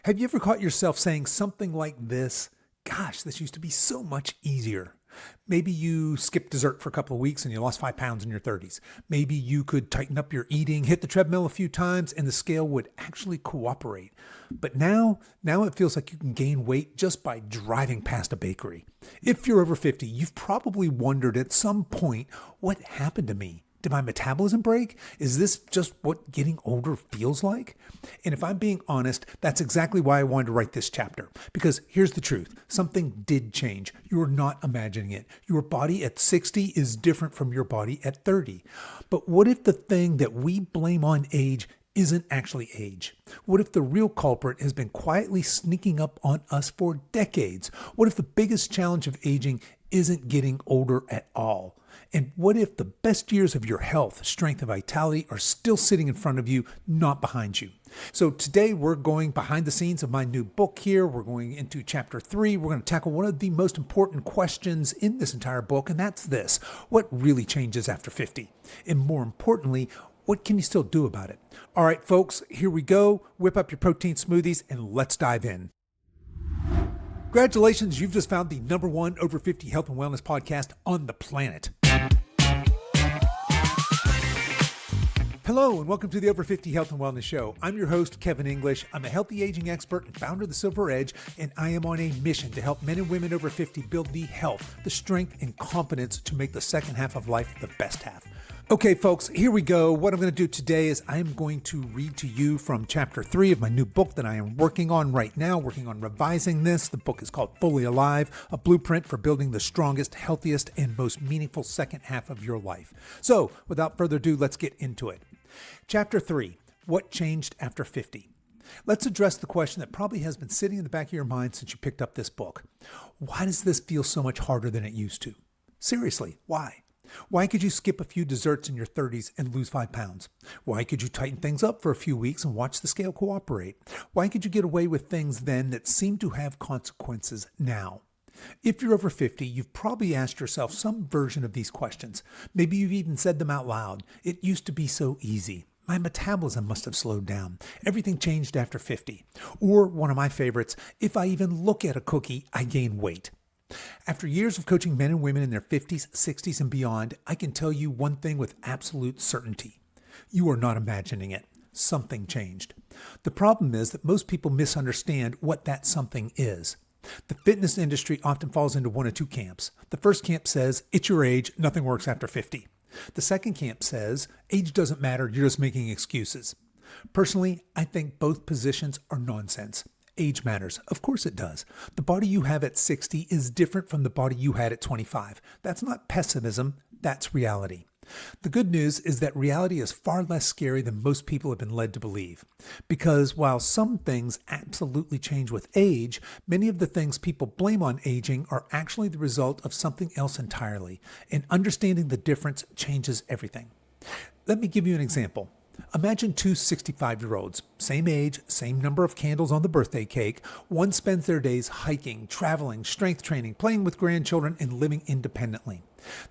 Have you ever caught yourself saying something like this? Gosh, this used to be so much easier. Maybe you skipped dessert for a couple of weeks and you lost 5 pounds in your 30s. Maybe you could tighten up your eating, hit the treadmill a few times, and the scale would actually cooperate. But now it feels like you can gain weight just by driving past a bakery. If you're over 50, you've probably wondered at some point, what happened to me? Did my metabolism break? Is this just what getting older feels like? And if I'm being honest, that's exactly why I wanted to write this chapter. Because here's the truth. Something did change. You're not imagining it. Your body at 60 is different from your body at 30. But what if the thing that we blame on age isn't actually age? What if the real culprit has been quietly sneaking up on us for decades? What if the biggest challenge of aging isn't getting older at all? And what if the best years of your health, strength, and vitality are still sitting in front of you, not behind you? So today we're going behind the scenes of my new book here. We're going into chapter 3. We're going to tackle one of the most important questions in this entire book, and that's this: what really changes after 50? And more importantly, what can you still do about it? All right, folks, here we go. Whip up your protein smoothies and let's dive in. Congratulations, you've just found the #1 over 50 health and wellness podcast on the planet. Hello and welcome to the Over 50 Health and Wellness Show. I'm your host, Kevin English. I'm a healthy aging expert and founder of The Silver Edge, and I am on a mission to help men and women over 50 build the health, the strength, and confidence to make the second half of life the best half. Okay, folks, here we go. What I'm going to do today is I'm going to read to you from chapter 3 of my new book that I am working on right now, working on revising this. The book is called Fully Alive, a blueprint for building the strongest, healthiest, and most meaningful second half of your life. So, without further ado, let's get into it. Chapter 3, What Changed After 50? Let's address the question that probably has been sitting in the back of your mind since you picked up this book. Why does this feel so much harder than it used to? Seriously, why? Why could you skip a few desserts in your 30s and lose 5 pounds? Why could you tighten things up for a few weeks and watch the scale cooperate? Why could you get away with things then that seem to have consequences now? If you're over 50, you've probably asked yourself some version of these questions. Maybe you've even said them out loud. It used to be so easy. My metabolism must have slowed down. Everything changed after 50. Or one of my favorites, if I even look at a cookie, I gain weight. After years of coaching men and women in their 50s, 60s, and beyond, I can tell you one thing with absolute certainty. You are not imagining it. Something changed. The problem is that most people misunderstand what that something is. The fitness industry often falls into one of two camps. The first camp says, it's your age, nothing works after 50. The second camp says, age doesn't matter, you're just making excuses. Personally, I think both positions are nonsense. Age matters. Of course it does. The body you have at 60 is different from the body you had at 25. That's not pessimism, that's reality. The good news is that reality is far less scary than most people have been led to believe. Because while some things absolutely change with age, many of the things people blame on aging are actually the result of something else entirely. And understanding the difference changes everything. Let me give you an example. Imagine two 65-year-olds, same age, same number of candles on the birthday cake. One spends their days hiking, traveling, strength training, playing with grandchildren, and living independently.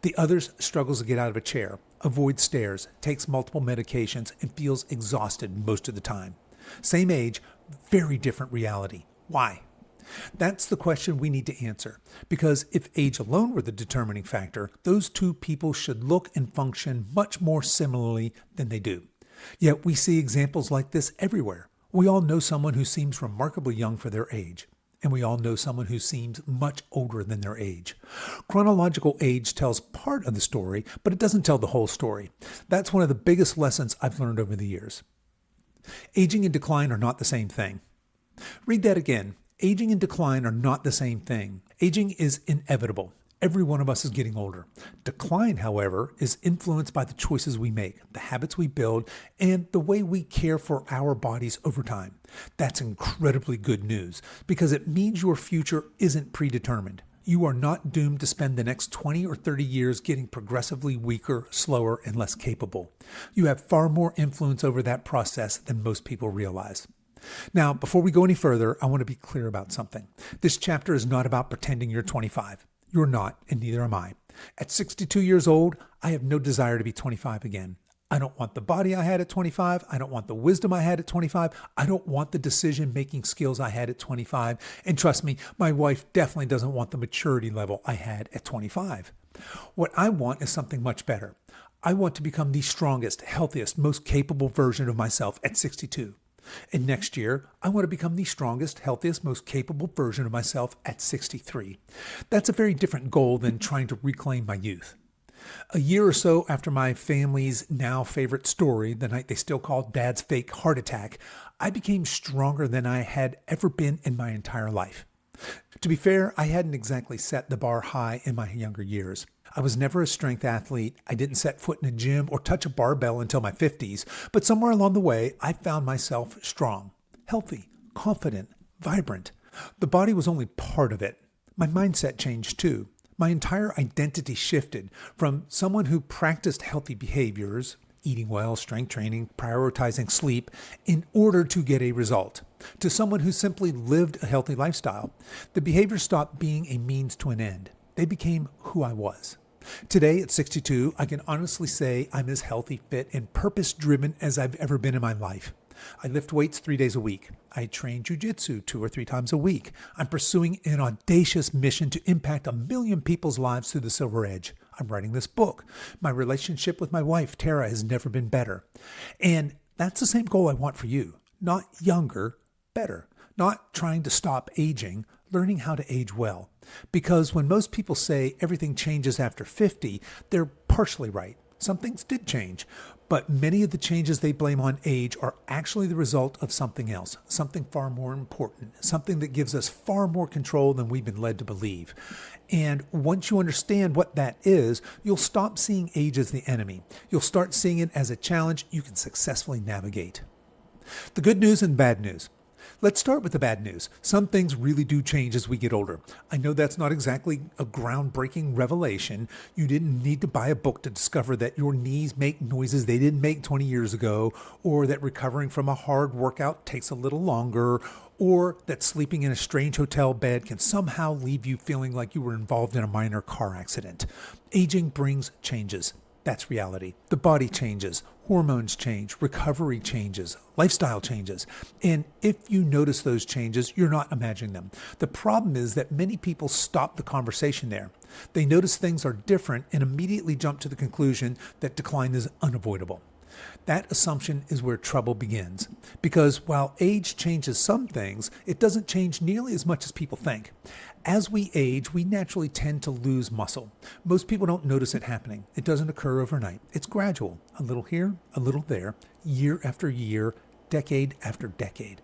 The other struggles to get out of a chair, avoids stairs, takes multiple medications, and feels exhausted most of the time. Same age, very different reality. Why? That's the question we need to answer, because if age alone were the determining factor, those two people should look and function much more similarly than they do. Yet we see examples like this everywhere. We all know someone who seems remarkably young for their age, and we all know someone who seems much older than their age. Chronological age tells part of the story, but it doesn't tell the whole story. That's one of the biggest lessons I've learned over the years. Aging and decline are not the same thing. Read that again. Aging and decline are not the same thing. Aging is inevitable. Every one of us is getting older. Decline, however, is influenced by the choices we make, the habits we build, and the way we care for our bodies over time. That's incredibly good news because it means your future isn't predetermined. You are not doomed to spend the next 20 or 30 years getting progressively weaker, slower, and less capable. You have far more influence over that process than most people realize. Now, before we go any further, I want to be clear about something. This chapter is not about pretending you're 25. You're not, and neither am I. At 62 years old, I have no desire to be 25 again. I don't want the body I had at 25. I don't want the wisdom I had at 25. I don't want the decision-making skills I had at 25. And trust me, my wife definitely doesn't want the maturity level I had at 25. What I want is something much better. I want to become the strongest, healthiest, most capable version of myself at 62. And next year, I want to become the strongest, healthiest, most capable version of myself at 63. That's a very different goal than trying to reclaim my youth. A year or so after my family's now favorite story, the night they still called Dad's fake heart attack, I became stronger than I had ever been in my entire life. To be fair, I hadn't exactly set the bar high in my younger years. I was never a strength athlete. I didn't set foot in a gym or touch a barbell until my 50s, but somewhere along the way, I found myself strong, healthy, confident, vibrant. The body was only part of it. My mindset changed too. My entire identity shifted from someone who practiced healthy behaviors, eating well, strength training, prioritizing sleep, in order to get a result, to someone who simply lived a healthy lifestyle. The behaviors stopped being a means to an end. They became who I was. Today, at 62, I can honestly say I'm as healthy, fit, and purpose-driven as I've ever been in my life. I lift weights 3 days a week. I train jujitsu 2 or 3 times a week. I'm pursuing an audacious mission to impact 1 million people's lives through the Silver Edge. I'm writing this book. My relationship with my wife, Tara, has never been better. And that's the same goal I want for you. Not younger, better. Not trying to stop aging, learning how to age well. Because when most people say everything changes after 50, they're partially right. Some things did change, but many of the changes they blame on age are actually the result of something else, something far more important, something that gives us far more control than we've been led to believe. And once you understand what that is, you'll stop seeing age as the enemy. You'll start seeing it as a challenge you can successfully navigate. The good news and bad news. Let's start with the bad news. Some things really do change as we get older. I know that's not exactly a groundbreaking revelation. You didn't need to buy a book to discover that your knees make noises they didn't make 20 years ago, or that recovering from a hard workout takes a little longer, or that sleeping in a strange hotel bed can somehow leave you feeling like you were involved in a minor car accident. Aging brings changes. That's reality. The body changes, hormones change, recovery changes, lifestyle changes. And if you notice those changes, you're not imagining them. The problem is that many people stop the conversation there. They notice things are different and immediately jump to the conclusion that decline is unavoidable. That assumption is where trouble begins. Because while age changes some things, it doesn't change nearly as much as people think. As we age, we naturally tend to lose muscle. Most people don't notice it happening. It doesn't occur overnight. It's gradual, a little here, a little there, year after year, decade after decade.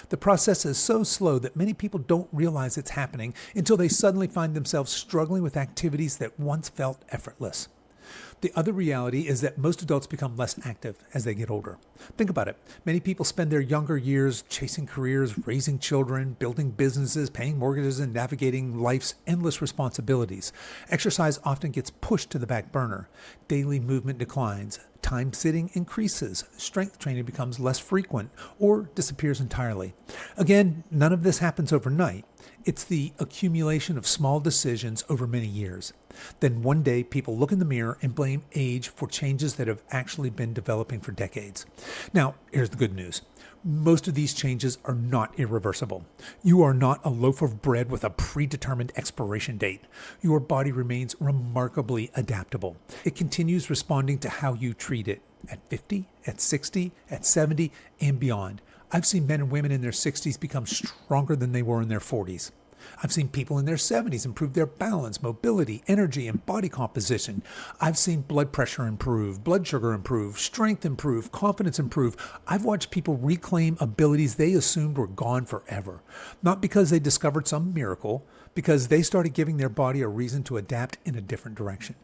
The process is so slow that many people don't realize it's happening until they suddenly find themselves struggling with activities that once felt effortless. The other reality is that most adults become less active as they get older. Think about it. Many people spend their younger years chasing careers, raising children, building businesses, paying mortgages, and navigating life's endless responsibilities. Exercise often gets pushed to the back burner. Daily movement declines. Time sitting increases. Strength training becomes less frequent or disappears entirely. Again, none of this happens overnight. It's the accumulation of small decisions over many years. Then one day, people look in the mirror and blame age for changes that have actually been developing for decades. Now, here's the good news. Most of these changes are not irreversible. You are not a loaf of bread with a predetermined expiration date. Your body remains remarkably adaptable. It continues responding to how you treat it at 50, at 60, at 70, and beyond. I've seen men and women in their 60s become stronger than they were in their 40s. I've seen people in their 70s improve their balance, mobility, energy, and body composition. I've seen blood pressure improve, blood sugar improve, strength improve, confidence improve. I've watched people reclaim abilities they assumed were gone forever. Not because they discovered some miracle, because they started giving their body a reason to adapt in a different direction.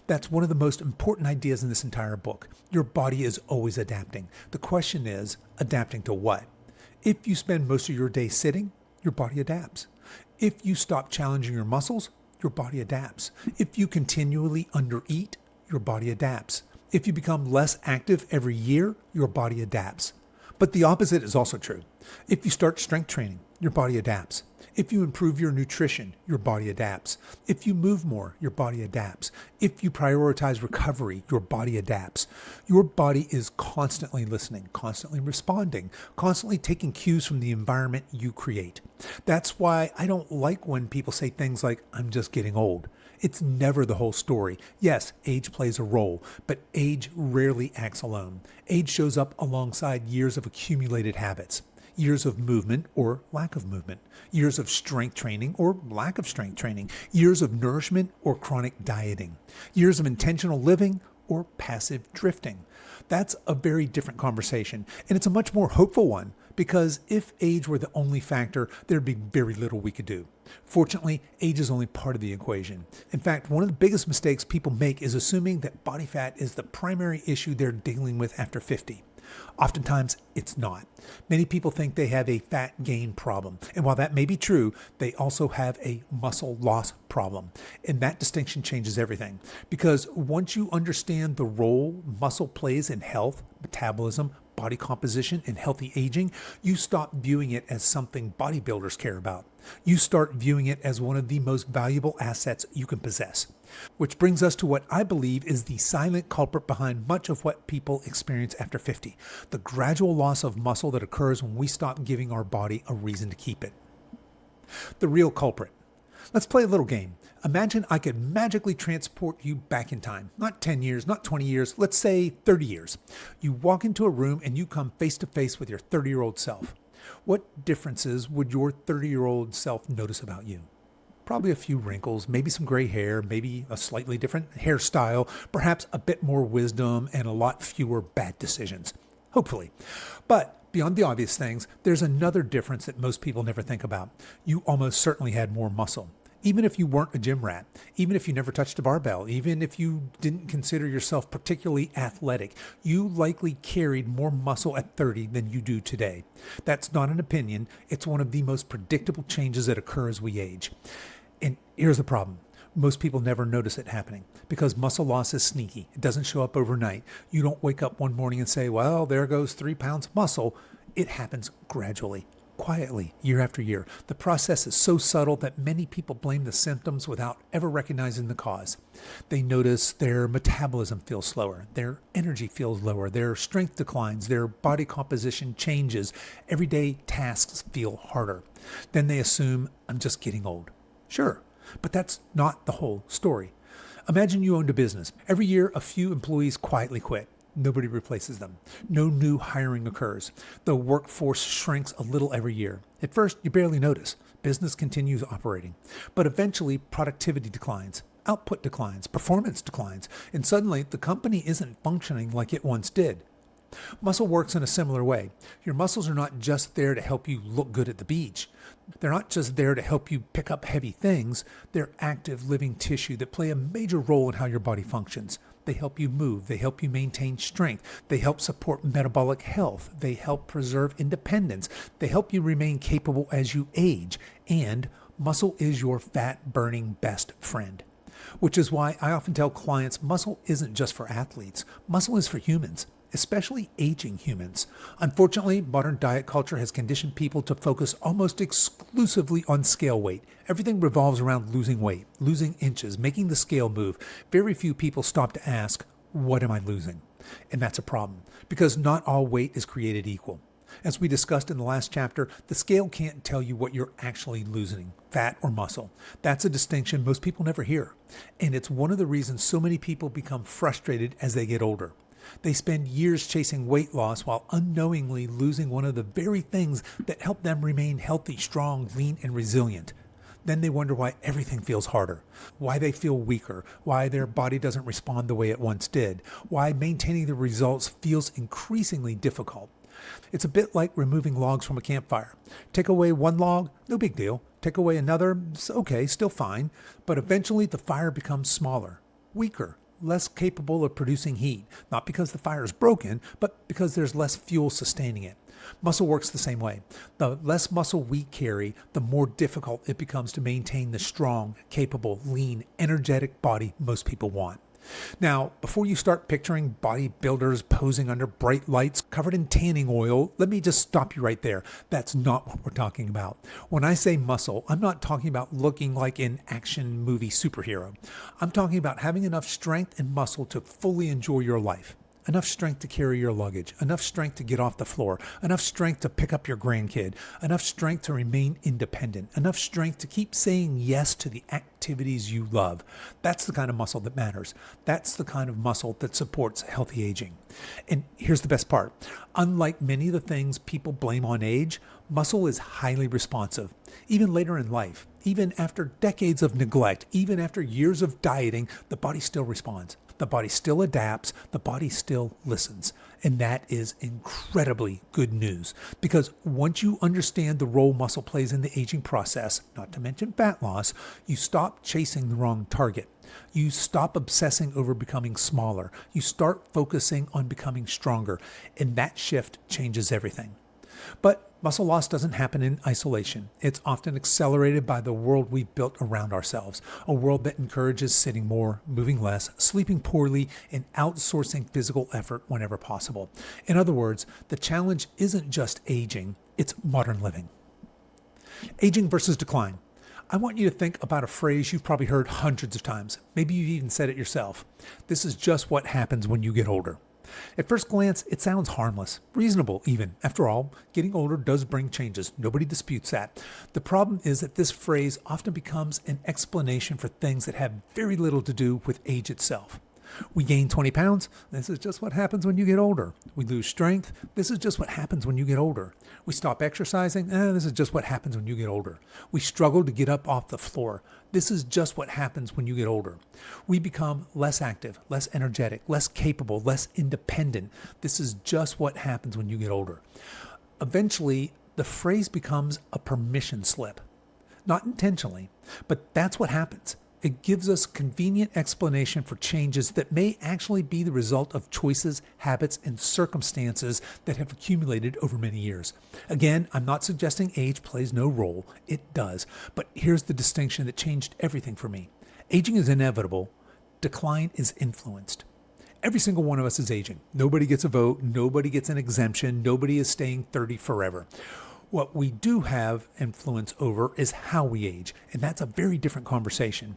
That's one of the most important ideas in this entire book. Your body is always adapting. The question is, adapting to what? If you spend most of your day sitting, your body adapts. If you stop challenging your muscles, your body adapts. If you continually undereat, your body adapts. If you become less active every year, your body adapts. But the opposite is also true. If you start strength training, your body adapts. If you improve your nutrition, your body adapts. If you move more, your body adapts. If you prioritize recovery, your body adapts. Your body is constantly listening, constantly responding, constantly taking cues from the environment you create. That's why I don't like when people say things like, I'm just getting old. It's never the whole story. Yes, age plays a role, but age rarely acts alone. Age shows up alongside years of accumulated habits. Years of movement or lack of movement, years of strength training or lack of strength training, years of nourishment or chronic dieting, years of intentional living or passive drifting. That's a very different conversation, and it's a much more hopeful one, because if age were the only factor, there'd be very little we could do. Fortunately, age is only part of the equation. In fact, one of the biggest mistakes people make is assuming that body fat is the primary issue they're dealing with after 50. Oftentimes, it's not. Many people think they have a fat gain problem. And while that may be true, they also have a muscle loss problem. And that distinction changes everything. Because once you understand the role muscle plays in health, metabolism, body composition, and healthy aging, you stop viewing it as something bodybuilders care about. You start viewing it as one of the most valuable assets you can possess. Which brings us to what I believe is the silent culprit behind much of what people experience after 50, the gradual loss of muscle that occurs when we stop giving our body a reason to keep it. The real culprit. Let's play a little game. Imagine I could magically transport you back in time. Not 10 years, not 20 years, let's say 30 years. You walk into a room and you come face to face with your 30-year-old self. What differences would your 30-year-old self notice about you? Probably a few wrinkles, maybe some gray hair, maybe a slightly different hairstyle, perhaps a bit more wisdom and a lot fewer bad decisions. Hopefully. But beyond the obvious things, there's another difference that most people never think about. You almost certainly had more muscle. Even if you weren't a gym rat, even if you never touched a barbell, even if you didn't consider yourself particularly athletic, you likely carried more muscle at 30 than you do today. That's not an opinion. It's one of the most predictable changes that occur as we age. And here's the problem. Most people never notice it happening because muscle loss is sneaky. It doesn't show up overnight. You don't wake up one morning and say, well, there goes 3 pounds of muscle. It happens gradually, quietly, year after year. The process is so subtle that many people blame the symptoms without ever recognizing the cause. They notice their metabolism feels slower, their energy feels lower, their strength declines, their body composition changes, everyday tasks feel harder. Then they assume, I'm just getting old. Sure, but that's not the whole story. Imagine you owned a business. Every year, a few employees quietly quit. Nobody replaces them. No new hiring occurs. The workforce shrinks a little every year. At first, you barely notice. Business continues operating. But eventually, productivity declines. Output declines. Performance declines. And suddenly, the company isn't functioning like it once did. Muscle works in a similar way. Your muscles are not just there to help you look good at the beach. They're not just there to help you pick up heavy things. They're active living tissue that play a major role in how your body functions. They help you move. They help you maintain strength. They help support metabolic health. They help preserve independence. They help you remain capable as you age. And muscle is your fat-burning best friend. Which is why I often tell clients muscle isn't just for athletes. Muscle is for humans, especially aging humans. Unfortunately, modern diet culture has conditioned people to focus almost exclusively on scale weight. Everything revolves around losing weight, losing inches, making the scale move. Very few people stop to ask, what am I losing? And that's a problem, because not all weight is created equal. As we discussed in the last chapter, the scale can't tell you what you're actually losing, fat or muscle. That's a distinction most people never hear. And it's one of the reasons so many people become frustrated as they get older. They spend years chasing weight loss while unknowingly losing one of the very things that help them remain healthy, strong, lean, and resilient. Then they wonder why everything feels harder, why they feel weaker, why their body doesn't respond the way it once did, why maintaining the results feels increasingly difficult. It's a bit like removing logs from a campfire. Take away one log, no big deal. Take away another, it's okay, still fine. But eventually the fire becomes smaller, weaker, less capable of producing heat, not because the fire is broken, but because there's less fuel sustaining it. Muscle works the same way. The less muscle we carry, the more difficult it becomes to maintain the strong, capable, lean, energetic body most people want. Now, before you start picturing bodybuilders posing under bright lights covered in tanning oil, let me just stop you right there. That's not what we're talking about. When I say muscle, I'm not talking about looking like an action movie superhero. I'm talking about having enough strength and muscle to fully enjoy your life. Enough strength to carry your luggage, enough strength to get off the floor, enough strength to pick up your grandkid, enough strength to remain independent, enough strength to keep saying yes to the activities you love. That's the kind of muscle that matters. That's the kind of muscle that supports healthy aging. And here's the best part. Unlike many of the things people blame on age, muscle is highly responsive. Even later in life, even after decades of neglect, even after years of dieting, the body still responds. The body still adapts, the body still listens. And that is incredibly good news, because once you understand the role muscle plays in the aging process, not to mention fat loss, you stop chasing the wrong target. You stop obsessing over becoming smaller. You start focusing on becoming stronger. And that shift changes everything. But muscle loss doesn't happen in isolation. It's often accelerated by the world we've built around ourselves, a world that encourages sitting more, moving less, sleeping poorly, and outsourcing physical effort whenever possible. In other words, the challenge isn't just aging, it's modern living. Aging versus decline. I want you to think about a phrase you've probably heard hundreds of times. Maybe you've even said it yourself. This is just what happens when you get older. At first glance, it sounds harmless, reasonable even. After all, getting older does bring changes. Nobody disputes that. The problem is that this phrase often becomes an explanation for things that have very little to do with age itself. We gain 20 pounds. This is just what happens when you get older. We lose strength. This is just what happens when you get older. We stop exercising. This is just what happens when you get older. We struggle to get up off the floor. This is just what happens when you get older. We become less active, less energetic, less capable, less independent. This is just what happens when you get older. Eventually, the phrase becomes a permission slip. Not intentionally, but that's what happens. It gives us convenient explanation for changes that may actually be the result of choices, habits, and circumstances that have accumulated over many years. Again, I'm not suggesting age plays no role. It does. But here's the distinction that changed everything for me. Aging is inevitable. Decline is influenced. Every single one of us is aging. Nobody gets a vote. Nobody gets an exemption. Nobody is staying 30 forever. What we do have influence over is how we age, and that's a very different conversation.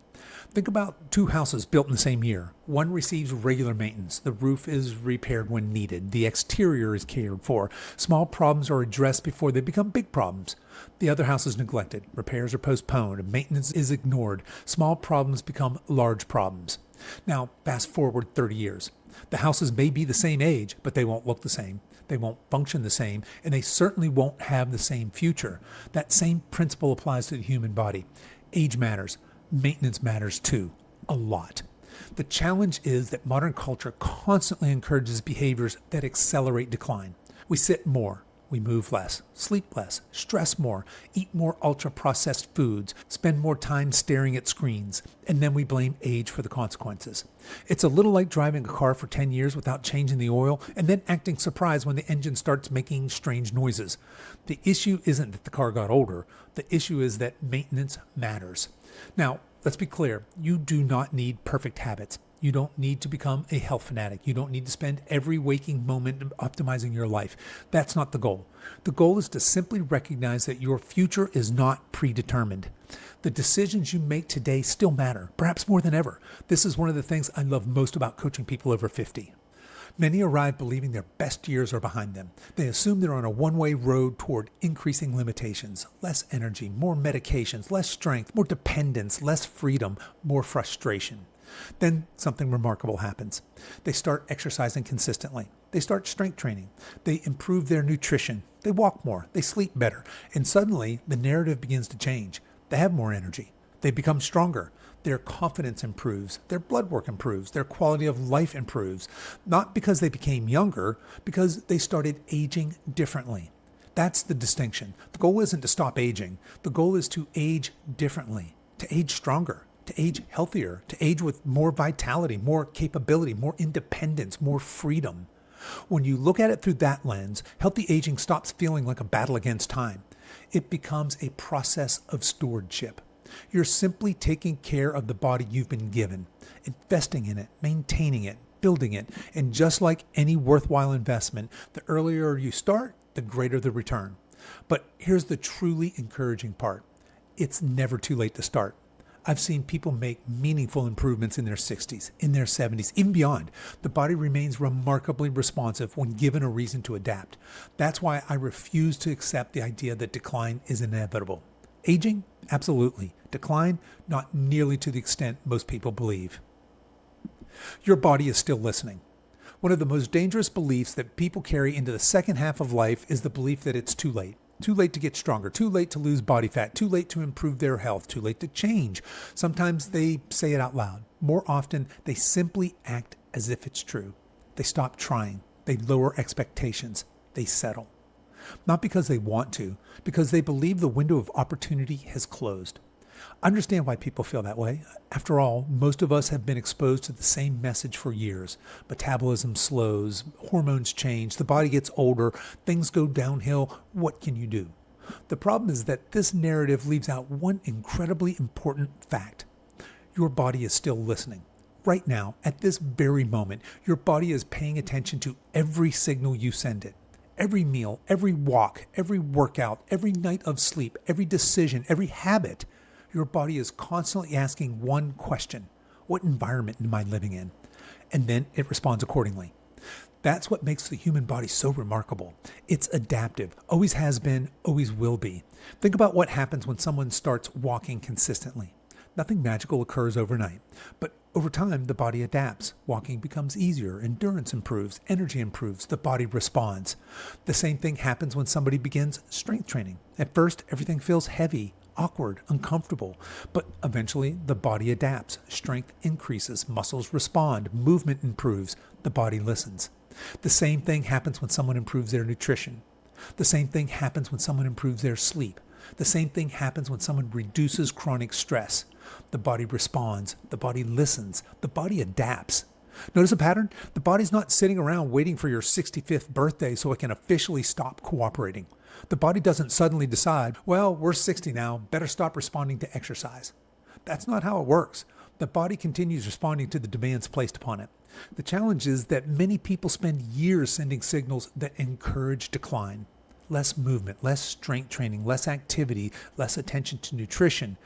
Think about two houses built in the same year. One receives regular maintenance. The roof is repaired when needed. The exterior is cared for. Small problems are addressed before they become big problems. The other house is neglected. Repairs are postponed, and maintenance is ignored. Small problems become large problems. Now, fast forward 30 years. The houses may be the same age, but they won't look the same. They won't function the same, and they certainly won't have the same future. That same principle applies to the human body. Age matters. Maintenance matters too. A lot. The challenge is that modern culture constantly encourages behaviors that accelerate decline. We sit more. We move less, sleep less, stress more, eat more ultra-processed foods, spend more time staring at screens, and then we blame age for the consequences. It's a little like driving a car for 10 years without changing the oil and then acting surprised when the engine starts making strange noises. The issue isn't that the car got older. The issue is that maintenance matters. Now, let's be clear. You do not need perfect habits. You don't need to become a health fanatic. You don't need to spend every waking moment optimizing your life. That's not the goal. The goal is to simply recognize that your future is not predetermined. The decisions you make today still matter, perhaps more than ever. This is one of the things I love most about coaching people over 50. Many arrive believing their best years are behind them. They assume they're on a one-way road toward increasing limitations, less energy, more medications, less strength, more dependence, less freedom, more frustration. Then something remarkable happens. They start exercising consistently. They start strength training. They improve their nutrition. They walk more. They sleep better. And suddenly, the narrative begins to change. They have more energy. They become stronger. Their confidence improves. Their blood work improves. Their quality of life improves. Not because they became younger, because they started aging differently. That's the distinction. The goal isn't to stop aging. The goal is to age differently, to age stronger, to age healthier, to age with more vitality, more capability, more independence, more freedom. When you look at it through that lens, healthy aging stops feeling like a battle against time. It becomes a process of stewardship. You're simply taking care of the body you've been given, investing in it, maintaining it, building it. And just like any worthwhile investment, the earlier you start, the greater the return. But here's the truly encouraging part. It's never too late to start. I've seen people make meaningful improvements in their 60s, in their 70s, even beyond. The body remains remarkably responsive when given a reason to adapt. That's why I refuse to accept the idea that decline is inevitable. Aging? Absolutely. Decline? Not nearly to the extent most people believe. Your body is still listening. One of the most dangerous beliefs that people carry into the second half of life is the belief that it's too late. Too late to get stronger, too late to lose body fat, too late to improve their health, too late to change. Sometimes they say it out loud. More often, they simply act as if it's true. They stop trying. They lower expectations. They settle. Not because they want to, because they believe the window of opportunity has closed. I understand why people feel that way. After all, most of us have been exposed to the same message for years. Metabolism slows, hormones change, the body gets older, things go downhill. What can you do? The problem is that this narrative leaves out one incredibly important fact. Your body is still listening. Right now, at this very moment, your body is paying attention to every signal you send it. Every meal, every walk, every workout, every night of sleep, every decision, every habit. Your body is constantly asking one question: what environment am I living in? And then it responds accordingly. That's what makes the human body so remarkable. It's adaptive, always has been, always will be. Think about what happens when someone starts walking consistently. Nothing magical occurs overnight, but over time the body adapts. Walking becomes easier, endurance improves, energy improves, the body responds. The same thing happens when somebody begins strength training. At first, everything feels heavy, awkward, uncomfortable, but eventually the body adapts. Strength increases, muscles respond, movement improves, the body listens. The same thing happens when someone improves their nutrition. The same thing happens when someone improves their sleep. The same thing happens when someone reduces chronic stress. The body responds, the body listens, the body adapts. Notice a pattern? The body's not sitting around waiting for your 65th birthday so it can officially stop cooperating. The body doesn't suddenly decide, well, we're 60 now, better stop responding to exercise. That's not how it works. The body continues responding to the demands placed upon it. The challenge is that many people spend years sending signals that encourage decline. Less movement, less strength training, less activity, less attention to nutrition.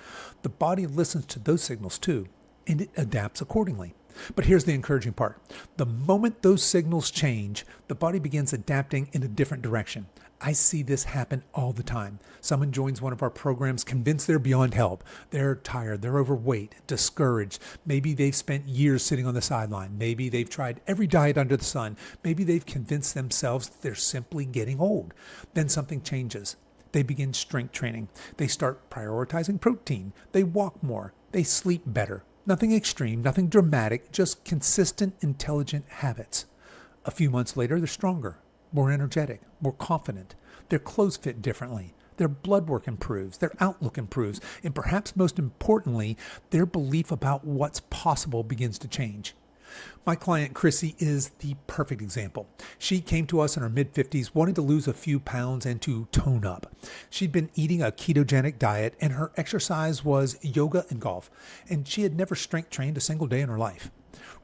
The body listens to those signals too, and it adapts accordingly. But here's the encouraging part. The moment those signals change, the body begins adapting in a different direction. I see this happen all the time. Someone joins one of our programs convinced they're beyond help. They're tired, they're overweight, discouraged. Maybe they've spent years sitting on the sideline. Maybe they've tried every diet under the sun. Maybe they've convinced themselves that they're simply getting old. Then something changes. They begin strength training. They start prioritizing protein. They walk more. They sleep better. Nothing extreme, nothing dramatic, just consistent, intelligent habits. A few months later, they're stronger, more energetic, more confident. Their clothes fit differently. Their blood work improves. Their outlook improves. And perhaps most importantly, their belief about what's possible begins to change. My client, Chrissy, is the perfect example. She came to us in her mid-50s, wanting to lose a few pounds and to tone up. She'd been eating a ketogenic diet, and her exercise was yoga and golf, and she had never strength trained a single day in her life.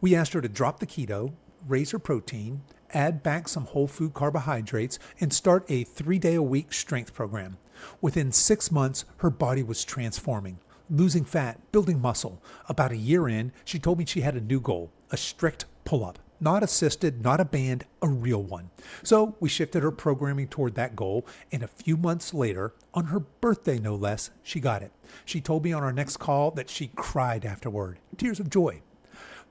We asked her to drop the keto, raise her protein, add back some whole food carbohydrates, and start a 3-day-a-week strength program. Within 6 months, her body was transforming. Losing fat, building muscle. About a year in, she told me she had a new goal, a strict pull-up. Not assisted, not a band, a real one. So we shifted her programming toward that goal, and a few months later, on her birthday no less, she got it. She told me on our next call that she cried afterward, tears of joy.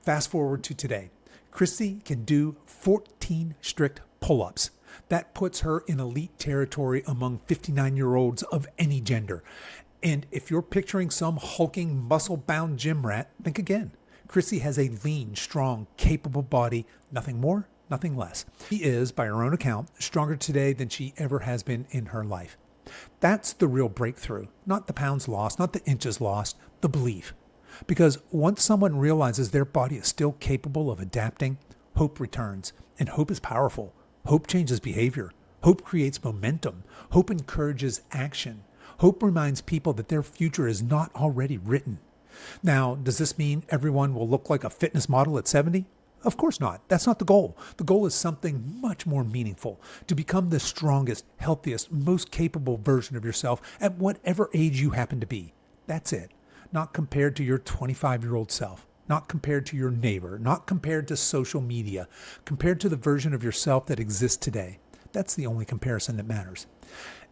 Fast forward to today. Chrissy can do 14 strict pull-ups. That puts her in elite territory among 59-year-olds of any gender. And if you're picturing some hulking, muscle-bound gym rat, think again. Chrissy has a lean, strong, capable body, nothing more, nothing less. She is, by her own account, stronger today than she ever has been in her life. That's the real breakthrough, not the pounds lost, not the inches lost, the belief. Because once someone realizes their body is still capable of adapting, hope returns. And hope is powerful. Hope changes behavior. Hope creates momentum. Hope encourages action. Hope reminds people that their future is not already written. Now, does this mean everyone will look like a fitness model at 70? Of course not. That's not the goal. The goal is something much more meaningful, to become the strongest, healthiest, most capable version of yourself at whatever age you happen to be. That's it. Not compared to your 25-year-old self, not compared to your neighbor, not compared to social media, compared to the version of yourself that exists today. That's the only comparison that matters.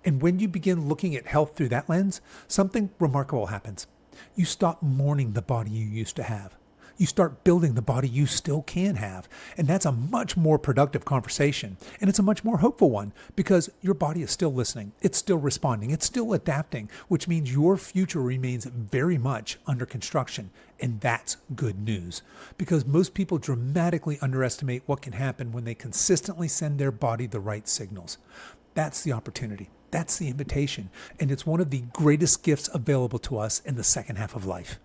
And when you begin looking at health through that lens, something remarkable happens. You stop mourning the body you used to have. You start building the body you still can have. And that's a much more productive conversation. And it's a much more hopeful one because your body is still listening. It's still responding. It's still adapting, which means your future remains very much under construction. And that's good news because most people dramatically underestimate what can happen when they consistently send their body the right signals. That's the opportunity. That's the invitation. And it's one of the greatest gifts available to us in the second half of life.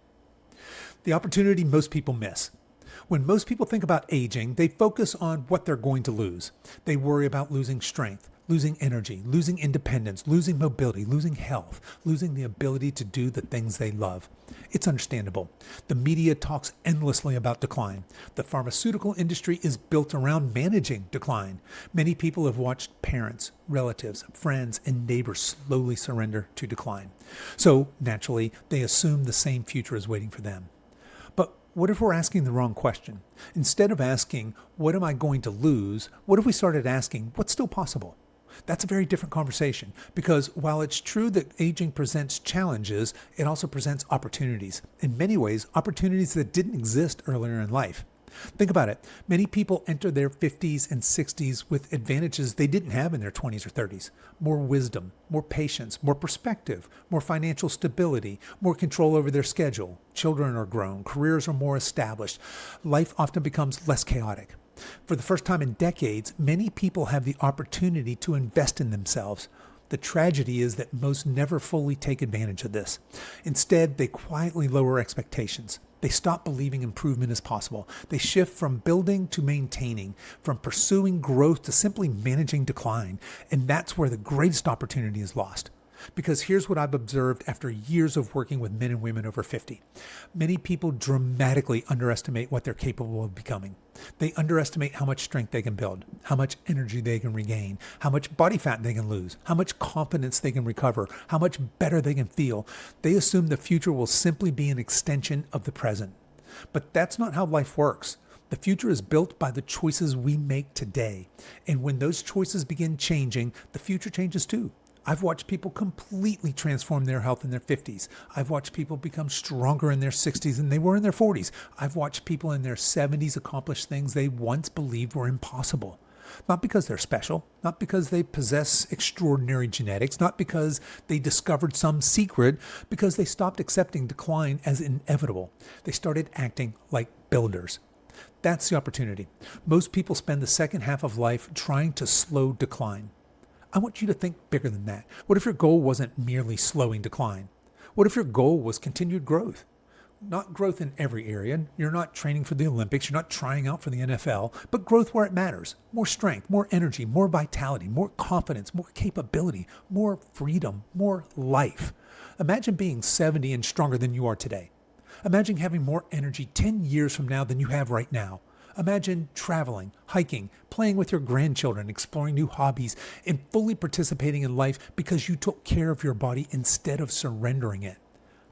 The opportunity most people miss. When most people think about aging, they focus on what they're going to lose. They worry about losing strength, losing energy, losing independence, losing mobility, losing health, losing the ability to do the things they love. It's understandable. The media talks endlessly about decline. The pharmaceutical industry is built around managing decline. Many people have watched parents, relatives, friends, and neighbors slowly surrender to decline. So naturally, they assume the same future is waiting for them. But what if we're asking the wrong question? Instead of asking, what am I going to lose? What if we started asking, what's still possible? That's a very different conversation because while it's true that aging presents challenges, it also presents opportunities. In many ways, opportunities that didn't exist earlier in life. Think about it. Many people enter their 50s and 60s with advantages they didn't have in their 20s or 30s. More wisdom, more patience, more perspective, more financial stability, more control over their schedule. Children are grown, careers are more established. Life often becomes less chaotic. For the first time in decades, many people have the opportunity to invest in themselves. The tragedy is that most never fully take advantage of this. Instead, they quietly lower expectations. They stop believing improvement is possible. They shift from building to maintaining, from pursuing growth to simply managing decline. And that's where the greatest opportunity is lost. Because here's what I've observed after years of working with men and women over 50. Many people dramatically underestimate what they're capable of becoming. They underestimate how much strength they can build, how much energy they can regain, how much body fat they can lose, how much confidence they can recover, how much better they can feel. They assume the future will simply be an extension of the present. But that's not how life works. The future is built by the choices we make today. And when those choices begin changing, the future changes too. I've watched people completely transform their health in their 50s. I've watched people become stronger in their 60s than they were in their 40s. I've watched people in their 70s accomplish things they once believed were impossible. Not because they're special, not because they possess extraordinary genetics, not because they discovered some secret, because they stopped accepting decline as inevitable. They started acting like builders. That's the opportunity. Most people spend the second half of life trying to slow decline. I want you to think bigger than that. What if your goal wasn't merely slowing decline? What if your goal was continued growth? Not growth in every area. You're not training for the Olympics. You're not trying out for the NFL, but growth where it matters. More strength, more energy, more vitality, more confidence, more capability, more freedom, more life. Imagine being 70 and stronger than you are today. Imagine having more energy 10 years from now than you have right now. Imagine traveling, hiking, playing with your grandchildren, exploring new hobbies, and fully participating in life because you took care of your body instead of surrendering it.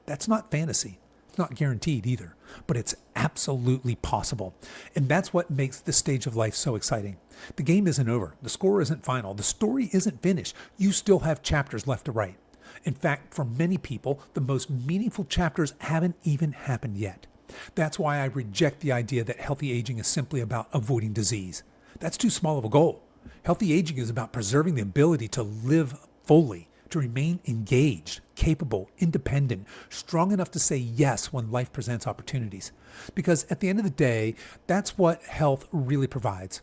That's not fantasy. It's not guaranteed either, but it's absolutely possible. And that's what makes this stage of life so exciting. The game isn't over. The score isn't final. The story isn't finished. You still have chapters left to write. In fact, for many people, the most meaningful chapters haven't even happened yet. That's why I reject the idea that healthy aging is simply about avoiding disease. That's too small of a goal. Healthy aging is about preserving the ability to live fully, to remain engaged, capable, independent, strong enough to say yes when life presents opportunities. Because at the end of the day, that's what health really provides.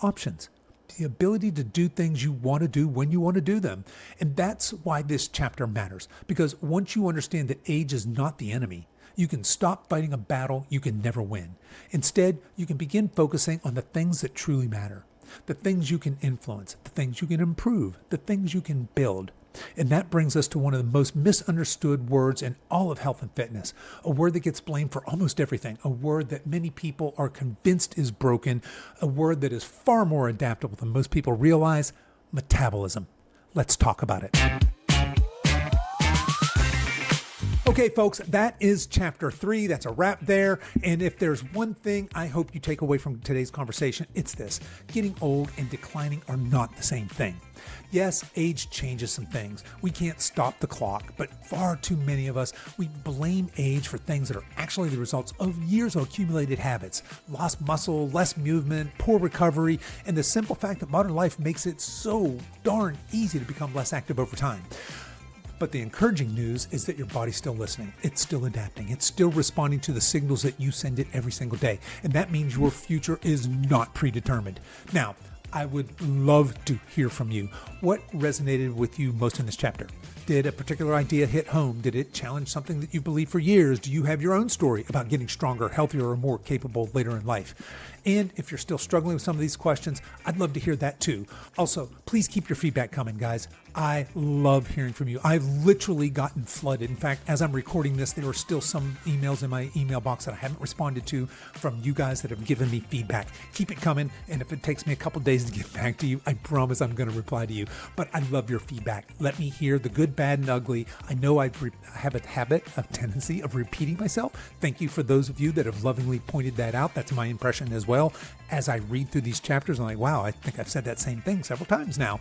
Options. The ability to do things you want to do when you want to do them. And that's why this chapter matters. Because once you understand that age is not the enemy, you can stop fighting a battle you can never win. Instead, you can begin focusing on the things that truly matter. The things you can influence, the things you can improve, the things you can build. And that brings us to one of the most misunderstood words in all of health and fitness, a word that gets blamed for almost everything, a word that many people are convinced is broken, a word that is far more adaptable than most people realize: metabolism. Let's talk about it. Okay, folks, that is chapter 3. That's a wrap there. And if there's one thing I hope you take away from today's conversation, it's this: getting old and declining are not the same thing. Yes, age changes some things. We can't stop the clock, but far too many of us, we blame age for things that are actually the results of years of accumulated habits: lost muscle, less movement, poor recovery, and the simple fact that modern life makes it so darn easy to become less active over time. But the encouraging news is that your body's still listening. It's still adapting. It's still responding to the signals that you send it every single day. And that means your future is not predetermined. Now, I would love to hear from you. What resonated with you most in this chapter? Did a particular idea hit home? Did it challenge something that you believed for years? Do you have your own story about getting stronger, healthier, or more capable later in life? And if you're still struggling with some of these questions, I'd love to hear that too. Also, please keep your feedback coming, guys. I love hearing from you. I've literally gotten flooded. In fact, as I'm recording this, there are still some emails in my email box that I haven't responded to from you guys that have given me feedback. Keep it coming. And if it takes me a couple days to get back to you, I promise I'm going to reply to you. But I love your feedback. Let me hear the good, bad, and ugly. I know I have a tendency of repeating myself. Thank you for those of you that have lovingly pointed that out. That's my impression as well. As I read through these chapters, I'm like, wow, I think I've said that same thing several times now,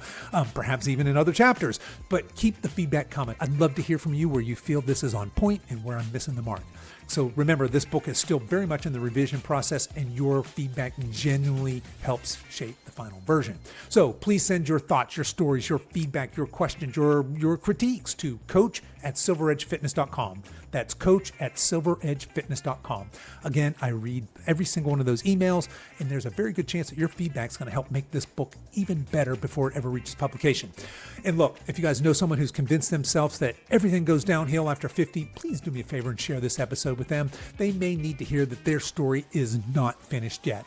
perhaps even in other chapters. But keep the feedback coming. I'd love to hear from you where you feel this is on point and where I'm missing the mark. So remember, this book is still very much in the revision process, and your feedback genuinely helps shape the final version. So please send your thoughts, your stories, your feedback, your questions, your critiques to coach@silveredgefitness.com. That's coach@silveredgefitness.com. Again, I read every single one of those emails, and there's a very good chance that your feedback is going to help make this book even better before it ever reaches publication. And look, if you guys know someone who's convinced themselves that everything goes downhill after 50, please do me a favor and share this episode with them. They may need to hear that their story is not finished yet.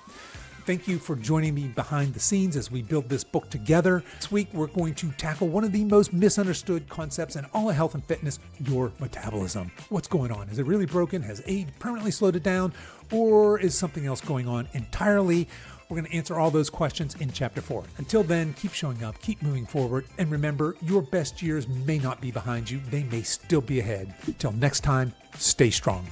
Thank you for joining me behind the scenes as we build this book together. This week, we're going to tackle one of the most misunderstood concepts in all of health and fitness: your metabolism. What's going on? Is it really broken? Has age permanently slowed it down? Or is something else going on entirely? We're going to answer all those questions in Chapter 4. Until then, keep showing up, keep moving forward, and remember, your best years may not be behind you. They may still be ahead. Till next time, stay strong.